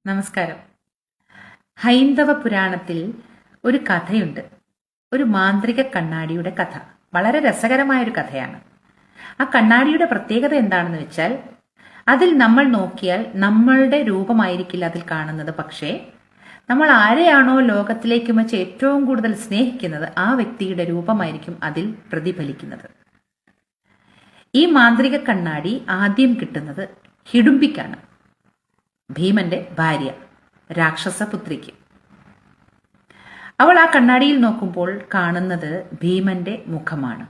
നമസ്കാരം. ഹൈന്ദവ പുരാണത്തിൽ ഒരു കഥയുണ്ട്. ഒരു മാന്ത്രിക കണ്ണാടിയുടെ കഥ. വളരെ രസകരമായ ഒരു കഥയാണ്. ആ കണ്ണാടിയുടെ പ്രത്യേകത എന്താണെന്ന് വെച്ചാൽ, അതിൽ നമ്മൾ നോക്കിയാൽ നമ്മളുടെ രൂപമായിരിക്കില്ല അതിൽ കാണുന്നത്. പക്ഷേ നമ്മൾ ആരെയാണോ ലോകത്തിലേക്ക് വെച്ച് ഏറ്റവും കൂടുതൽ സ്നേഹിക്കുന്നത് ആ വ്യക്തിയുടെ രൂപമായിരിക്കും അതിൽ പ്രതിഫലിക്കുന്നത്. ഈ മാന്ത്രിക കണ്ണാടി ആദ്യം കിട്ടുന്നത് ഹിഡുംബിക്കാണ്, ഭീമന്റെ ഭാര്യ, രാക്ഷസപുത്രിക്ക്. അവൾ ആ കണ്ണാടിയിൽ നോക്കുമ്പോൾ കാണുന്നത് ഭീമന്റെ മുഖമാണ്.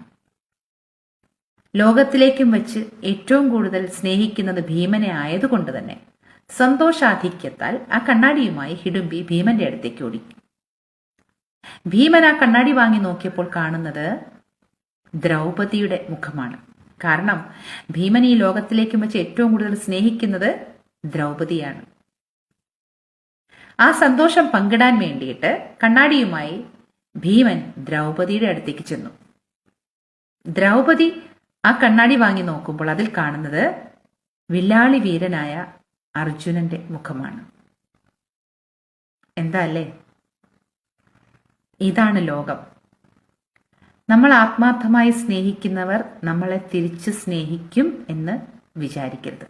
ലോകത്തിലേക്കും വെച്ച് ഏറ്റവും കൂടുതൽ സ്നേഹിക്കുന്നത് ഭീമനെ ആയതുകൊണ്ട് തന്നെ സന്തോഷാധിക്യത്താൽ ആ കണ്ണാടിയുമായി ഹിഡുംബി ഭീമന്റെ അടുത്തേക്ക് ഓടി. ഭീമൻ ആ കണ്ണാടി വാങ്ങി നോക്കിയപ്പോൾ കാണുന്നത് ദ്രൗപദിയുടെ മുഖമാണ്. കാരണം ഭീമൻ ഈ ലോകത്തിലേക്കും വെച്ച് ഏറ്റവും കൂടുതൽ സ്നേഹിക്കുന്നത് ദ്രൗപദിയാണ്. ആ സന്തോഷം പങ്കിടാൻ വേണ്ടിയിട്ട് കണ്ണാടിയുമായി ഭീമൻ ദ്രൗപദിയുടെ അടുത്തേക്ക് ചെന്നു. ദ്രൗപദി ആ കണ്ണാടി വാങ്ങി നോക്കുമ്പോൾ അതിൽ കാണുന്നത് വില്ലാളി വീരനായ അർജുനന്റെ മുഖമാണ്. എന്താ അല്ലേ? ഇതാണ് ലോകം. നമ്മൾ ആത്മാർത്ഥമായി സ്നേഹിക്കുന്നവർ നമ്മളെ തിരിച്ചു സ്നേഹിക്കും എന്ന് വിചാരിക്കരുത്.